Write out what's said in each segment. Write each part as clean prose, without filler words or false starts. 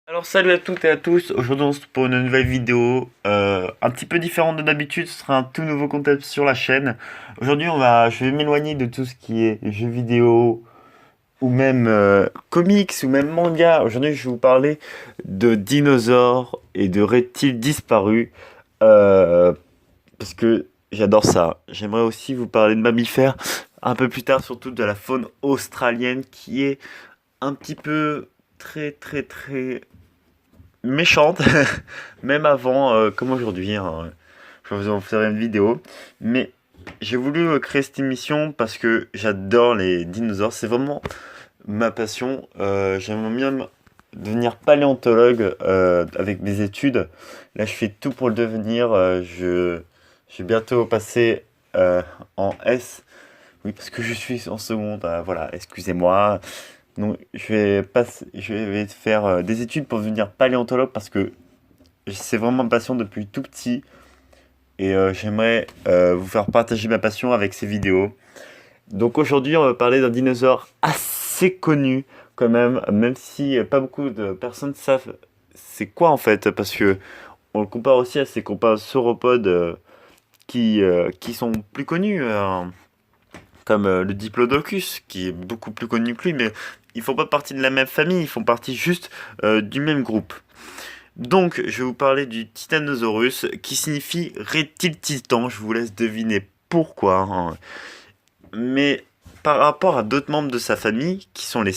Alors salut à toutes et à tous, aujourd'hui on se retrouve pour une nouvelle vidéo un petit peu différente de d'habitude, ce sera un tout nouveau concept sur la chaîne. Aujourd'hui je vais m'éloigner de tout ce qui est jeux vidéo ou même comics ou même manga. Aujourd'hui je vais vous parler de dinosaures et de reptiles disparus euh, parce que j'adore ça. J'aimerais aussi vous parler de mammifères un peu plus tard, surtout de la faune australienne qui est un petit peu très méchante, même avant, comme aujourd'hui, hein. Je vous en ferai une vidéo. Mais j'ai voulu créer cette émission parce que j'adore les dinosaures. C'est vraiment ma passion. J'aimerais bien devenir paléontologue avec mes études. Là, je fais tout pour le devenir. Je vais bientôt passer en S. Oui, parce que je suis en seconde. Voilà, excusez-moi. Donc, je vais faire des études pour devenir paléontologue parce que c'est vraiment ma passion depuis tout petit et j'aimerais vous faire partager ma passion avec ces vidéos. Donc aujourd'hui, on va parler d'un dinosaure assez connu quand même, même si pas beaucoup de personnes savent c'est quoi en fait, parce que on le compare aussi à ces comparables sauropodes qui sont plus connus, comme le Diplodocus, qui est beaucoup plus connu que lui, mais ils font pas partie de la même famille, ils font partie juste du même groupe. Donc, je vais vous parler du Titanosaurus, qui signifie reptile titan. Je vous laisse deviner pourquoi, hein. Mais par rapport à d'autres membres de sa famille, qui sont les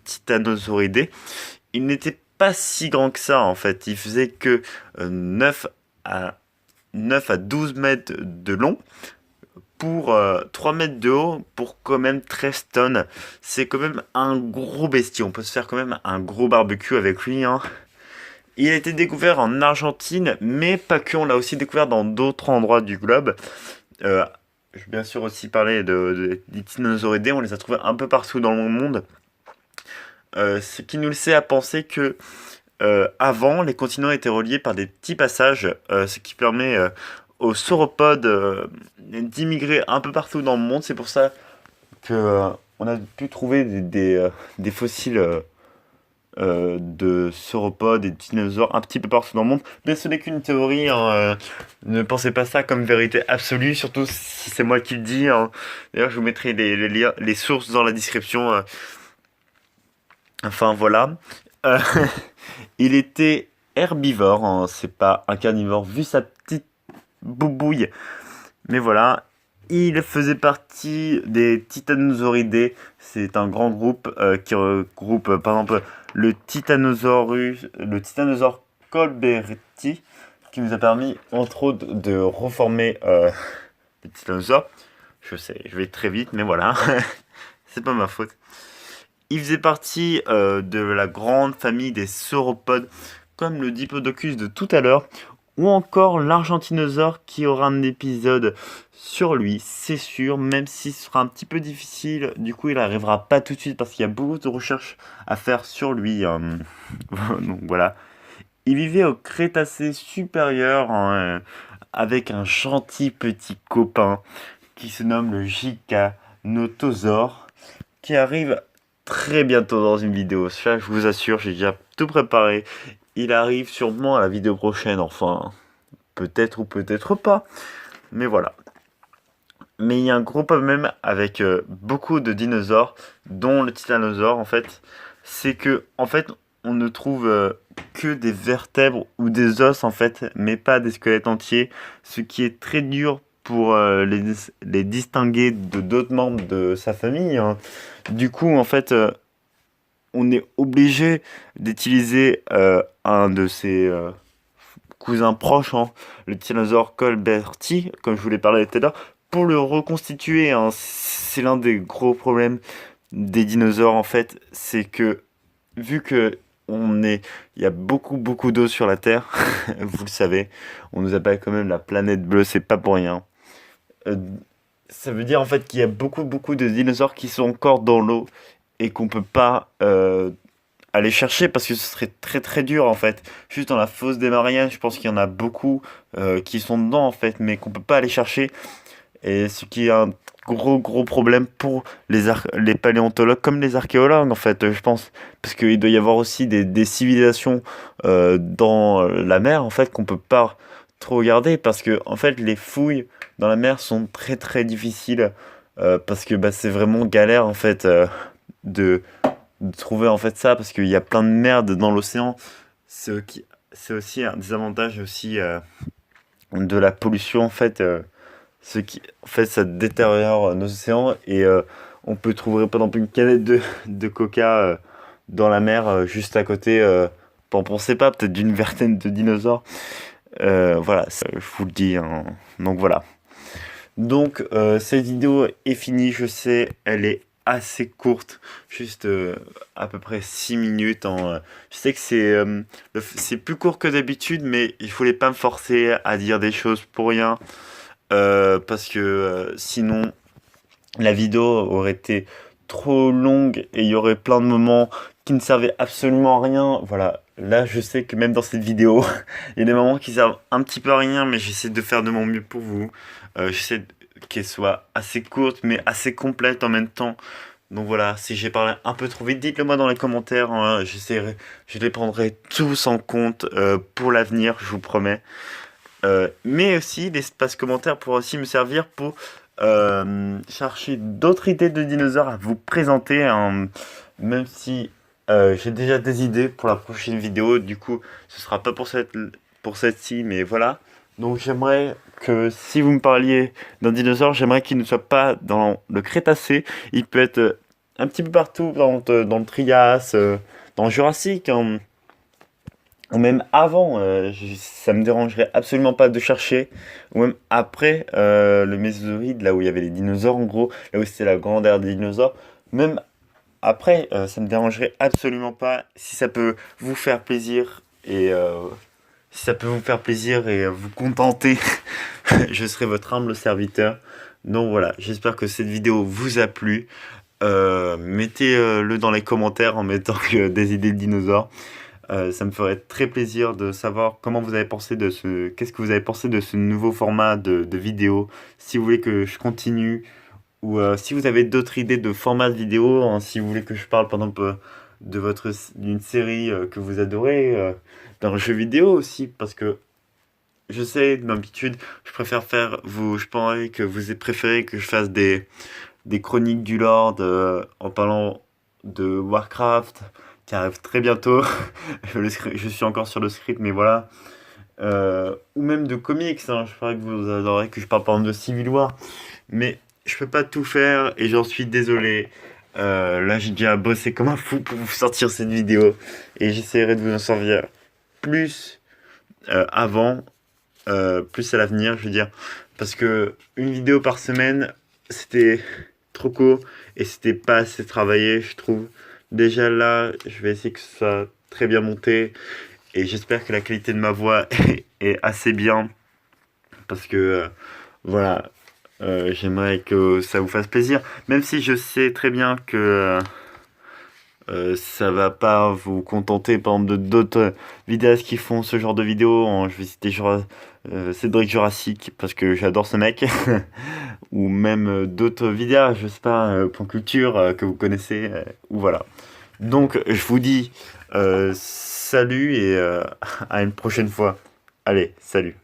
Titanosauridés, il n'était pas si grand que ça en fait. Il faisait que 9 à, 9 à 12 mètres de long pour 3 mètres de haut pour quand même 13 tonnes. C'est quand même un gros bestiau. On peut se faire quand même un gros barbecue avec lui, hein. Il a été découvert en Argentine, mais pas que, on l'a aussi découvert dans d'autres endroits du globe. Euh, je vais bien sûr aussi parler des Tyrannosauridés, on les a trouvés un peu partout dans le monde. Ce qui nous laissait à penser que avant, les continents étaient reliés par des petits passages, ce qui permet aux sauropodes d'immigrer un peu partout dans le monde. C'est pour ça que on a pu trouver des fossiles de sauropodes et de dinosaures un petit peu partout dans le monde. Mais ce n'est qu'une théorie, hein, ne pensez pas ça comme vérité absolue, surtout si c'est moi qui le dis, hein. D'ailleurs, je vous mettrai les liens, les sources dans la description. Enfin, voilà. Euh, il était herbivore, hein, c'est pas un carnivore vu sa petite boubouille. Mais voilà, il faisait partie des Titanosauridés. C'est un grand groupe qui regroupe par exemple le Titanosaure colberti, qui nous a permis entre autres de reformer les Titanosaures. Je sais, je vais très vite, mais voilà, c'est pas ma faute. Il faisait partie de la grande famille des sauropodes, comme le Diplodocus de tout à l'heure, ou encore l'Argentinosaure qui aura un épisode sur lui, c'est sûr, même si ce sera un petit peu difficile, du coup il n'arrivera pas tout de suite parce qu'il y a beaucoup de recherches à faire sur lui. Donc voilà. Il vivait au Crétacé supérieur, hein, avec un gentil petit copain qui se nomme le Giganotosaure, qui arrive très bientôt dans une vidéo. Ça, je vous assure, j'ai déjà tout préparé. Il arrive sûrement à la vidéo prochaine, enfin, peut-être ou peut-être pas. Mais voilà. Mais il y a un groupe même avec beaucoup de dinosaures, dont le titanosaure en fait. C'est que, en fait, on ne trouve que des vertèbres ou des os en fait, mais pas des squelettes entiers. Ce qui est très dur pour les distinguer de d'autres membres de sa famille, hein. Du coup, en fait, on est obligé d'utiliser un de ses cousins proches, hein, le tyrannosaure colberti, comme je vous l'ai parlé tout à l'heure, pour le reconstituer, hein. C'est l'un des gros problèmes des dinosaures, en fait, c'est que vu que il y a beaucoup d'eau sur la Terre, vous le savez, on nous appelle quand même la planète bleue, c'est pas pour rien. Euh, Ça veut dire en fait qu'il y a beaucoup de dinosaures qui sont encore dans l'eau et qu'on peut pas aller chercher parce que ce serait très dur en fait. Juste dans la fosse des Mariannes, je pense qu'il y en a beaucoup qui sont dedans en fait, mais qu'on peut pas aller chercher. Et ce qui est un gros problème pour les paléontologues comme les archéologues, en fait, je pense. Parce qu'il doit y avoir aussi des civilisations dans la mer, en fait, qu'on peut pas trop regarder. Parce que, en fait, les fouilles dans la mer sont très difficiles. Parce que bah, c'est vraiment galère, en fait, de, de trouver en fait ça. Parce qu'il y a plein de merde dans l'océan. C'est aussi un désavantage aussi de la pollution, en fait. Ce qui, en fait, ça détériore nos océans et on peut trouver par exemple une canette de coca dans la mer juste à côté. On pensait pas, peut-être d'une vingtaine de dinosaures. Voilà, je vous le dis, hein. Donc voilà. Donc cette vidéo est finie, je sais, elle est assez courte, juste à peu près 6 minutes. Je sais que c'est plus court que d'habitude, mais il fallait pas me forcer à dire des choses pour rien. Parce que sinon la vidéo aurait été trop longue et il y aurait plein de moments qui ne servaient absolument à rien. Voilà, là je sais que même dans cette vidéo, il y a des moments qui servent un petit peu à rien, mais j'essaie de faire de mon mieux pour vous. J'essaie qu'elle soit assez courte mais assez complète en même temps. Donc voilà, si j'ai parlé un peu trop vite, dites-le moi dans les commentaires, hein. Je les prendrai tous en compte pour l'avenir, je vous promets. Mais aussi, l'espace commentaire pourra aussi me servir pour chercher d'autres idées de dinosaures à vous présenter, hein. Même si j'ai déjà des idées pour la prochaine vidéo, du coup, ce sera pas pour celle-ci, mais voilà. Donc j'aimerais que si vous me parliez d'un dinosaure, j'aimerais qu'il ne soit pas dans le Crétacé. Il peut être un petit peu partout dans le Trias, dans le Jurassique, hein. Ou même avant, ça me dérangerait absolument pas de chercher, ou même après le Mésozoïque, là où il y avait les dinosaures en gros, là où c'était la grande ère des dinosaures, même après, ça me dérangerait absolument pas si ça peut vous faire plaisir et si ça peut vous faire plaisir et vous contenter, je serai votre humble serviteur. Donc voilà, j'espère que cette vidéo vous a plu. Mettez-le dans les commentaires en mettant des idées de dinosaures. Ça me ferait très plaisir de savoir comment vous avez pensé qu'est-ce que vous avez pensé de ce nouveau format de vidéo. Si vous voulez que je continue ou si vous avez d'autres idées de format de vidéo, hein, si vous voulez que je parle par exemple d'une série que vous adorez, d'un jeu vidéo aussi, parce que je sais, d'habitude, je pensais que vous avez préféré que je fasse des chroniques du Lord en parlant de Warcraft qui arrive très bientôt. Je suis encore sur le script, mais voilà. Ou même de comics, hein. Je ferais que vous adorez que je parle par exemple de Civil War. Mais je peux pas tout faire et j'en suis désolé. Là, j'ai déjà bossé comme un fou pour vous sortir cette vidéo. Et j'essaierai de vous en servir plus avant, plus à l'avenir, je veux dire. Parce que une vidéo par semaine, c'était trop court et c'était pas assez travaillé, je trouve. Déjà là, je vais essayer que ce soit très bien monté et j'espère que la qualité de ma voix est assez bien parce que voilà, j'aimerais que ça vous fasse plaisir. Même si je sais très bien que ça va pas vous contenter par exemple de d'autres vidéastes qui font ce genre de vidéos. Je vais citer Cédric Jurassic parce que j'adore ce mec. Ou même d'autres vidéastes, je sais pas, Point Culture que vous connaissez. Ou voilà. Donc je vous dis salut et à une prochaine fois. Allez, salut.